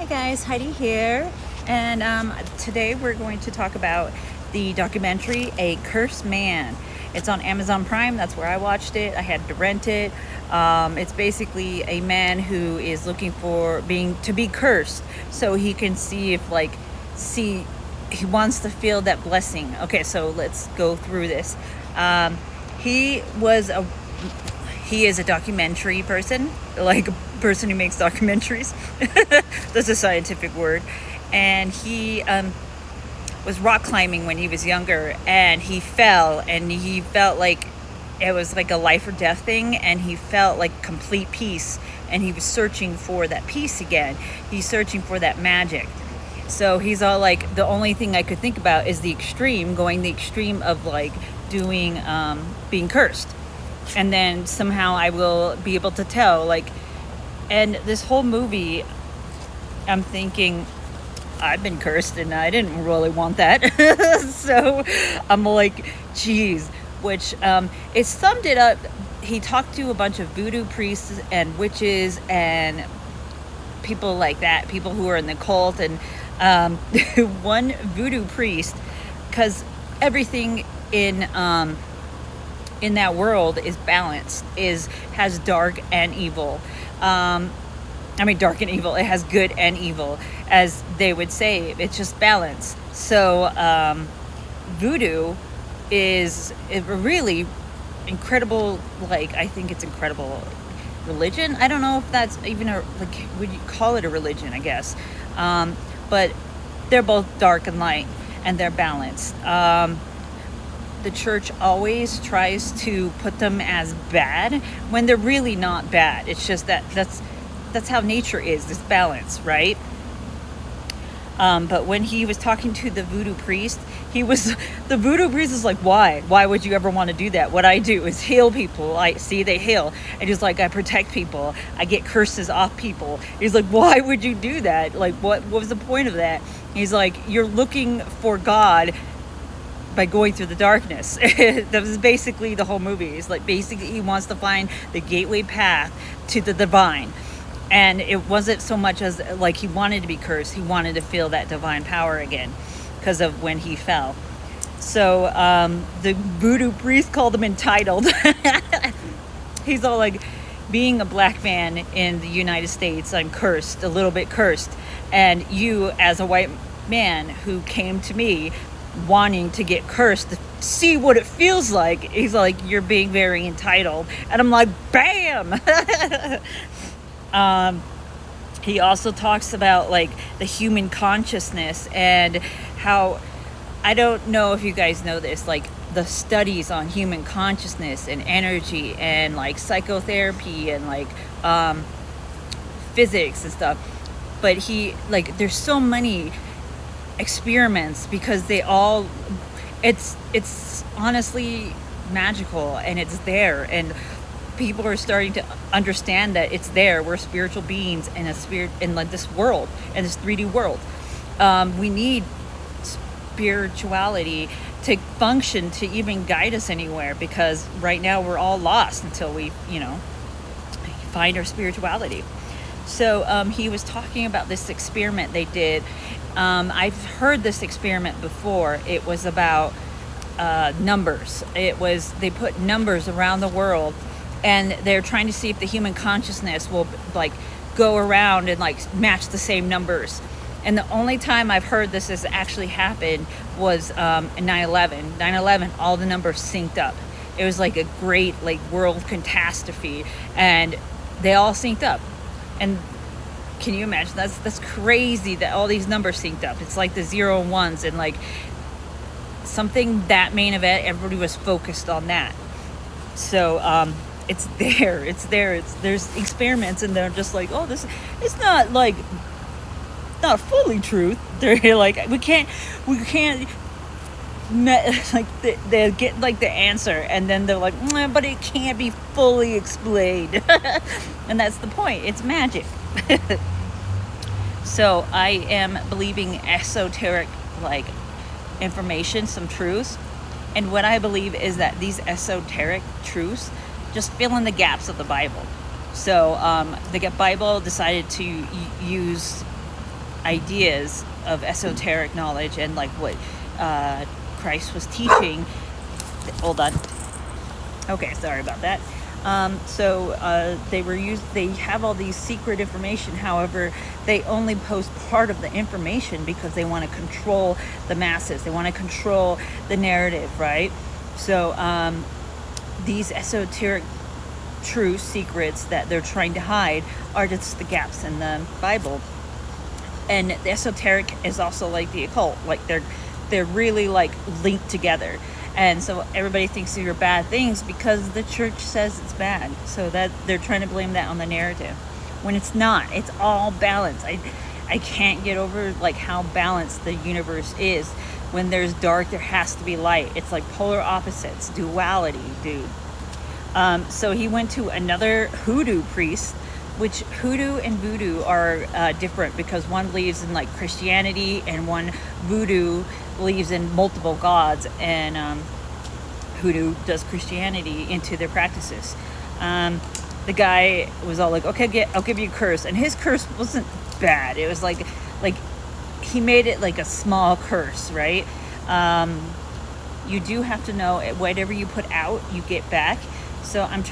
guys, Heidi here, and today we're going to talk about the documentary A Cursed Man. It's on Amazon Prime. That's where I watched it. I had to rent it. It's basically a man who is looking for to be cursed so he can see if he wants to feel that blessing. Okay, so let's go through this. He is a documentary person, like a person who makes documentaries. That's a scientific word. And he was rock climbing when he was younger, and he fell, and he felt like it was like a life or death thing, and he felt like complete peace, and he was searching for that peace again. He's searching for that magic. So he's all like, the only thing I could think about is the extreme of like doing being cursed, and then somehow I will be able to tell, like. And this whole movie, I'm thinking, I've been cursed and I didn't really want that. So I'm like, geez, which it summed it up. He talked to a bunch of voodoo priests and witches and people like that, people who are in the cult. And one voodoo priest, because everything in that world is balanced, has dark and evil. Dark and evil. It has good and evil, as they would say. It's just balance. So voodoo is a really incredible, I think it's incredible religion. I don't know if that's even would you call it a religion, I guess. But they're both dark and light, and they're balanced. The church always tries to put them as bad when they're really not bad. It's just that's how nature is. It's balance, right? But when he was talking to the voodoo priest, the voodoo priest is like, why would you ever want to do that? What I do is heal people. They heal, and he's like, I protect people, I get curses off people. He's like, why would you do that? Like, what was the point of that? He's like, you're looking for God by going through the darkness. That was basically the whole movie. It's like, basically he wants to find the gateway path to the divine. And it wasn't so much as like he wanted to be cursed. He wanted to feel that divine power again because of when he fell. So the voodoo priest called him entitled. He's all like, being a black man in the United States, I'm cursed, a little bit cursed. And you, as a white man who came to me wanting to get cursed to see what it feels like, he's like, you're being very entitled. And I'm like, bam. He also talks about like the human consciousness and how, I don't know if you guys know this, like the studies on human consciousness and energy and like psychotherapy and like physics and stuff. But there's so many experiments because it's honestly magical, and it's there, and people are starting to understand that it's there. We're spiritual beings in like this world, in this 3D world. We need spirituality to function, to even guide us anywhere, because right now we're all lost until we find our spirituality. So he was talking about this experiment they did. I've heard this experiment before. It was about numbers. They put numbers around the world, and they're trying to see if the human consciousness will like go around and like match the same numbers. And the only time I've heard this has actually happened was in 9/11. 9/11, all the numbers synced up. It was like a great world catastrophe, and they all synced up. And can you imagine? That's crazy that all these numbers synced up. It's like the 0 and 1s, and like something that main event, everybody was focused on that. So it's there. There's experiments, and they're just like, oh, this it's not fully truth. They're like, we can't they get like the answer, and then they're like, but it can't be fully explained. And that's the point. It's magic. So I am believing esoteric information, some truths, and what I believe is that these esoteric truths just fill in the gaps of the Bible. So the Bible decided to use ideas of esoteric knowledge and like what Christ was teaching. Hold on. Okay, sorry about that. They have all these secret information. However, they only post part of the information because they want to control the masses. They want to control the narrative, right? So these esoteric true secrets that they're trying to hide are just the gaps in the Bible. And the esoteric is also like the occult. Like they're really like linked together. And so everybody thinks these are bad things because the church says it's bad. So that they're trying to blame that on the narrative when it's not. It's all balance. I can't get over like how balanced the universe is. When there's dark, there has to be light. It's like polar opposites, duality, dude. So he went to another hoodoo priest, which hoodoo and voodoo are different because one believes in like Christianity and one voodoo believes in multiple gods, and hoodoo does Christianity into their practices. The guy was all like, okay, I'll give you a curse. And his curse wasn't bad. It was like he made it like a small curse, right? You do have to know whatever you put out, you get back. So I'm not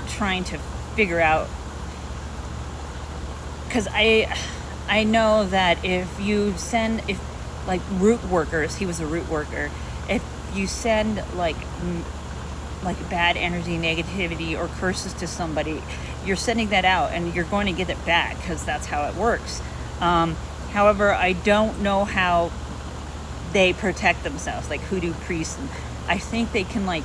trying to figure out, because I know that if like root workers, he was a root worker, if you send like bad energy, negativity, or curses to somebody, you're sending that out and you're going to get it back because that's how it works. However, I don't know how they protect themselves, like hoodoo priests. And I think they can like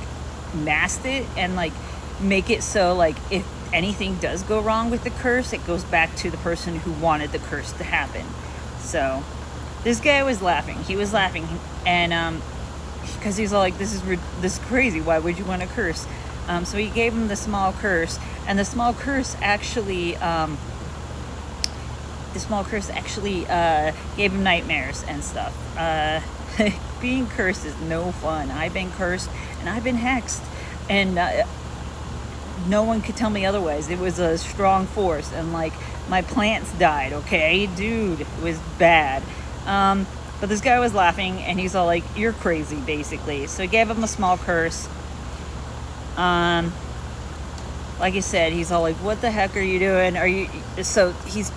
mask it and like make it so like if anything does go wrong with the curse, it goes back to the person who wanted the curse to happen. So this guy was laughing. He was laughing, and because he's all like, "This is crazy. Why would you want to curse?" So he gave him the small curse, and the small curse actually gave him nightmares and stuff. Being cursed is no fun. I've been cursed and I've been hexed, and no one could tell me otherwise. It was a strong force, and like my plants died. Okay, dude, it was bad. But this guy was laughing, and he's all like, "You're crazy," basically. So he gave him a small curse. Like I said, he's all like, "What the heck are you doing? Are you?" So he's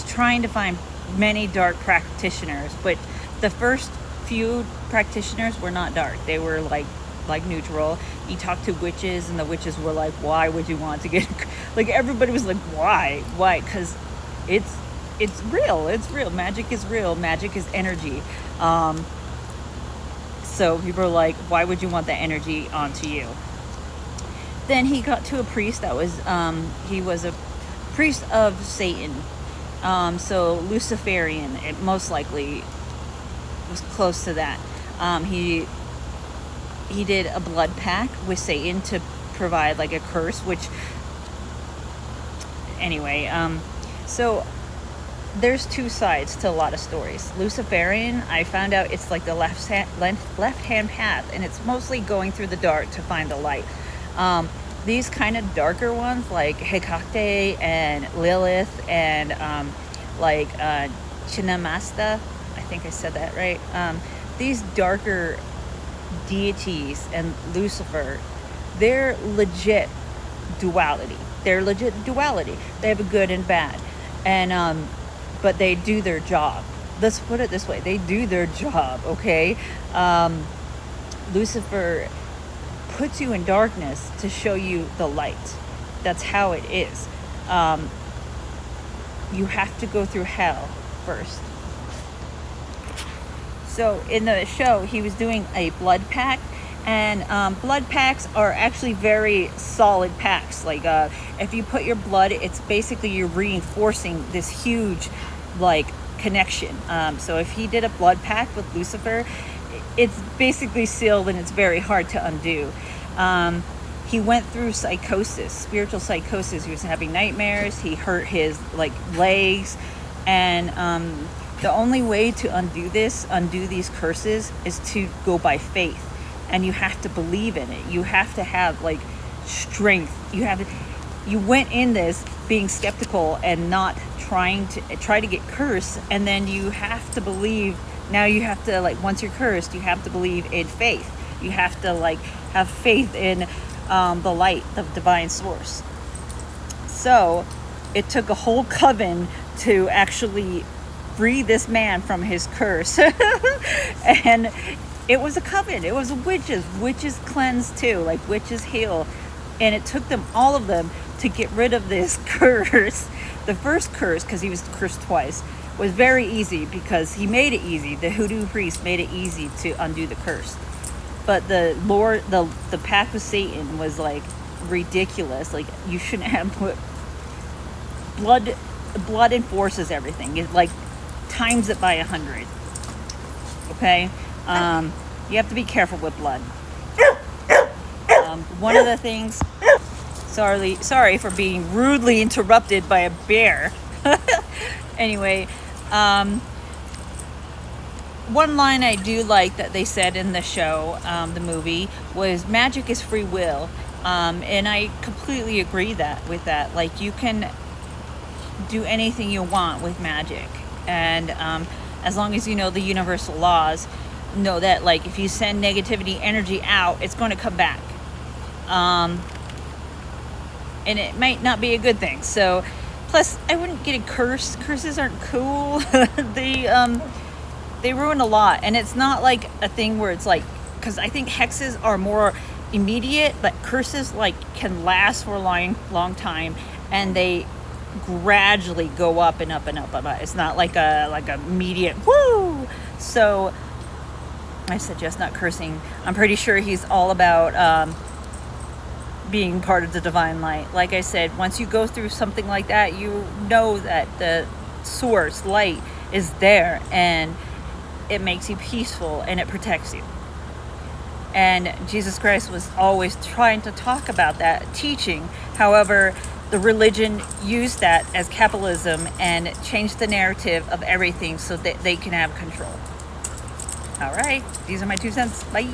trying to find many dark practitioners, but the first few practitioners were not dark. They were like neutral. He talked to witches, and the witches were like, "Why would you want to get?" Like everybody was like, "Why? Because it's real. It's real. Magic is real. Magic is energy." So people are like, "Why would you want that energy onto you?" Then he got to a priest that was he was a priest of Satan. So Luciferian, it most likely was close to that. He did a blood pact with Satan to provide like a curse, which anyway, so there's two sides to a lot of stories. Luciferian, I found out it's like the left-hand path, and it's mostly going through the dark to find the light. These kind of darker ones like Hecate and Lilith and Chinamasta, I think I said that right. These darker deities and Lucifer, they're legit duality. They have a good and bad, and but they do their job. Let's put it this way: they do their job. Okay, Lucifer puts you in darkness to show you the light. That's how it is. You have to go through hell first. So in the show, he was doing a blood pact, and blood pacts are actually very solid pacts. Like if you put your blood, it's basically you're reinforcing this huge like connection. So if he did a blood pact with Lucifer, it's basically sealed, and it's very hard to undo. He went through psychosis, spiritual psychosis. He was having nightmares. He hurt his like legs, and the only way to undo these curses is to go by faith, and you have to believe in it. You have to have like strength. You went in this being skeptical and not try to get cursed, and then you have to believe. Now you have to, like, once you're cursed, you have to believe in faith. You have to, like, have faith in the light, the divine source. So it took a whole coven to actually free this man from his curse. And it was a coven. It was witches. Witches cleanse too, like witches heal. And it took them, all of them, to get rid of this curse. The first curse, because he was cursed twice, was very easy because he made it easy. The hoodoo priest made it easy to undo the curse. But the pact with Satan was like ridiculous. Like, you shouldn't have put blood enforces everything. It like times it by 100. Okay, you have to be careful with blood. One of the things. Sorry for being rudely interrupted by a bear. Anyway, one line I do like that they said in the show, the movie, was magic is free will. And I completely agree with that. Like, you can do anything you want with magic. And as long as you know the universal laws, know that, like, if you send negativity energy out, it's going to come back. And it might not be a good thing. So, plus, I wouldn't get a curse. Curses aren't cool. They ruin a lot. And it's not like a thing where it's like, because I think hexes are more immediate, but curses, like, can last for a long time, and they gradually go up and up and up and up. It's not like a immediate woo. So I suggest not cursing. I'm pretty sure he's all about being part of the divine light. Like I said, once you go through something like that, you know that the source light is there, and it makes you peaceful and it protects you. And Jesus Christ was always trying to talk about that teaching. However, the religion used that as capitalism and changed the narrative of everything so that they can have control. All right, these are my 2 cents. Bye.